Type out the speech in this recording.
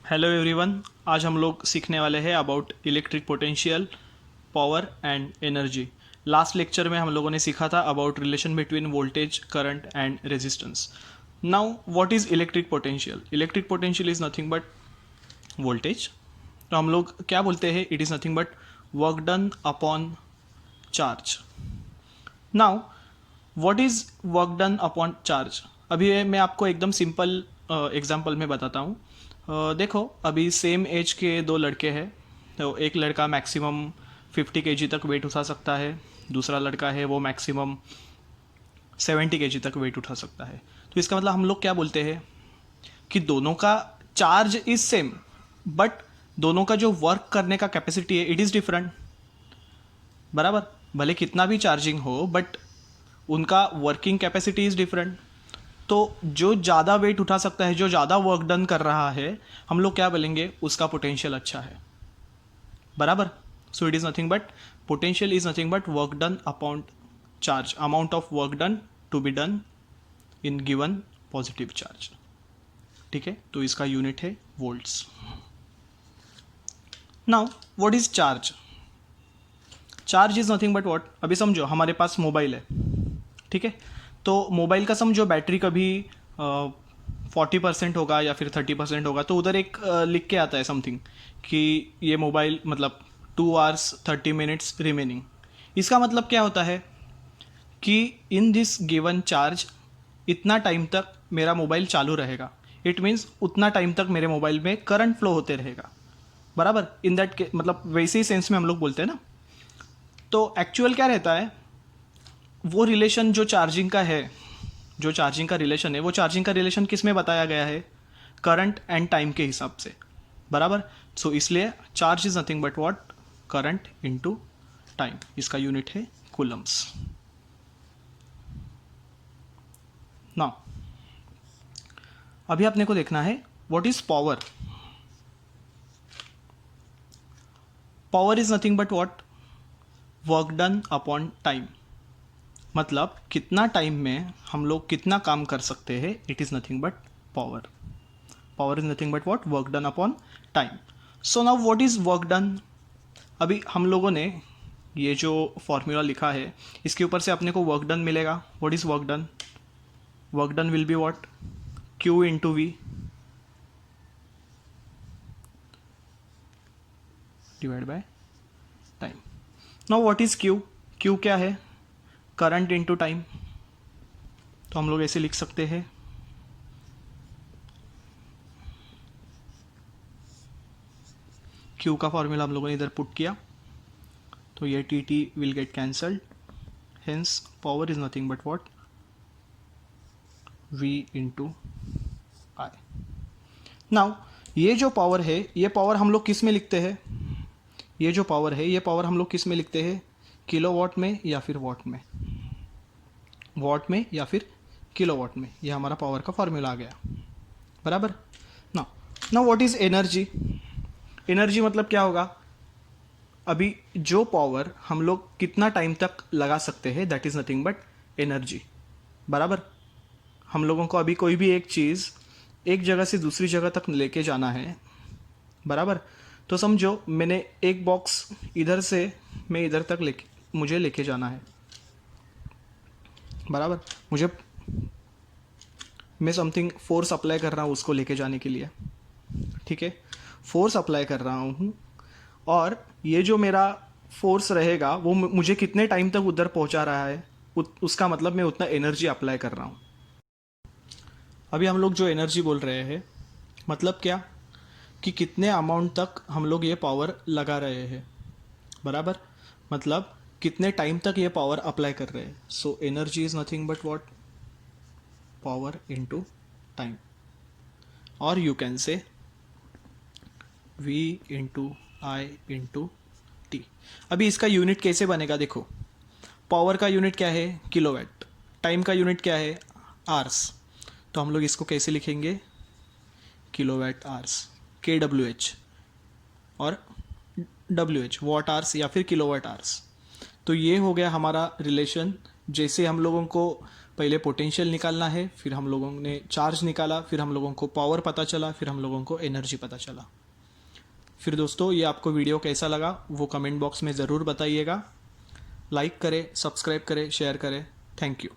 Hello everyone. आज हम लोग सीखने वाले हैं about electric potential, power and energy. Last lecture में हम लोगों ने सीखा था about relation between voltage, current and resistance. Now what is electric potential? Electric potential is nothing but voltage. तो हम लोग क्या बोलते हैं? It is nothing but work done upon charge. Now what is work done upon charge? अभी मैं आपको एकदम सिंपल एग्जांपल में बताता हूँ। देखो, अभी सेम एज के दो लड़के हैं। तो एक लड़का मैक्सिमम 50 केजी तक वेट उठा सकता है, दूसरा लड़का है वो मैक्सिमम 70 केजी तक वेट उठा सकता है। तो इसका मतलब हम लोग क्या बोलते हैं कि दोनों का चार्ज इज सेम, बट दोनों का जो वर्क करने का कैपेसिटी है इट इज़ डिफरेंट। बराबर, भले कितना भी चार्जिंग हो बट उनका वर्किंग कैपेसिटी इज़ डिफरेंट। तो जो ज़्यादा वेट उठा सकता है, जो ज़्यादा वर्क डन कर रहा है, हम लोग क्या बोलेंगे? उसका पोटेंशियल अच्छा है। बराबर। So it is nothing but potential is nothing but work done upon charge, amount of work done to be done in given positive charge. ठीक है, तो इसका यूनिट है volts. Now what is charge? Charge is nothing but what? अभी समझो हमारे पास mobile है, ठीक है। तो मोबाइल का समझो बैटरी कभी 40% होगा या फिर 30% होगा, तो उधर एक लिख के आता है समथिंग कि ये मोबाइल मतलब 2 hours 30 minutes रिमेनिंग। इसका मतलब क्या होता है कि इन दिस गिवन चार्ज इतना टाइम तक मेरा मोबाइल चालू रहेगा। इट मीन्स उतना टाइम तक मेरे मोबाइल में करंट फ्लो होते रहेगा। बराबर, इन दैट मतलब वैसे ही सेंस में हम लोग बोलते हैं ना। तो एक्चुअल क्या रहता है? वो रिलेशन जो चार्जिंग का है, जो चार्जिंग का रिलेशन है, वो चार्जिंग का रिलेशन किस में बताया गया है? करंट एंड टाइम के हिसाब से। बराबर। सो इसलिए charge is nothing but what? Current into time. इसका यूनिट है कूलम्स। नाउ अभी अपने को देखना है what is power. Power is nothing but what? Work done upon time. मतलब कितना टाइम में हम लोग कितना काम कर सकते हैं, it is nothing but power. Power is nothing but what? Work done upon time. So now what is work done? अभी हम लोगों ने ये जो फॉर्मूला लिखा है इसके ऊपर से अपने को वर्क डन मिलेगा। What is work done? Work done will be what? Q into we divide by time. Now what is Q? Q क्या है? Current into time. तो हम लोग ऐसे लिख सकते हैं, क्यू का फॉर्मूला हम लोगों ने इधर पुट किया तो ये T T will get cancelled, hence power is nothing but what? V into I. Now ये जो पावर है, ये पावर हम लोग किस में लिखते हैं? ये जो पावर है, ये पावर हम लोग किस में लिखते हैं? किलोवाट में या फिर वॉट में? वॉट में या फिर किलोवाट में। ये हमारा पावर का फॉर्मूला आ गया। बराबर। ना ना व्हाट इज एनर्जी? एनर्जी मतलब क्या होगा? अभी जो पावर हम लोग कितना टाइम तक लगा सकते हैं, that is nothing but energy. बराबर। हम लोगों को अभी कोई भी एक चीज़ एक जगह से दूसरी जगह तक लेके जाना है। बराबर। तो समझो मैंने एक बॉक्स इधर से मैं इधर तक मुझे लेके जाना है। बराबर। मैं समथिंग फोर्स अप्लाई कर रहा हूँ उसको लेके जाने के लिए। ठीक है, फोर्स अप्लाई कर रहा हूँ और ये जो मेरा फोर्स रहेगा वो मुझे कितने टाइम तक उधर पहुँचा रहा है, उसका मतलब मैं उतना एनर्जी अप्लाई कर रहा हूँ। अभी हम लोग जो एनर्जी बोल रहे हैं मतलब क्या? कि कितने अमाउंट तक हम लोग ये पावर लगा रहे हैं। बराबर, मतलब कितने टाइम तक ये पावर अप्लाई कर रहे हैं। So energy is nothing but what? Power into time, और you can say V into I into T. अभी इसका यूनिट कैसे बनेगा? देखो, पावर का यूनिट क्या है? किलोवाट। टाइम का यूनिट क्या है? आवर्स। तो हम लोग इसको कैसे लिखेंगे? किलोवाट आवर्स, KWH, और WH वॉट आवर्स या फिर किलोवाट आवर्स। तो ये हो गया हमारा रिलेशन। जैसे हम लोगों को पहले पोटेंशियल निकालना है, फिर हम लोगों ने चार्ज निकाला, फिर हम लोगों को पावर पता चला, फिर हम लोगों को एनर्जी पता चला। फिर दोस्तों ये आपको वीडियो कैसा लगा वो कमेंट बॉक्स में ज़रूर बताइएगा। लाइक करें, सब्सक्राइब करें, शेयर करें। Thank you.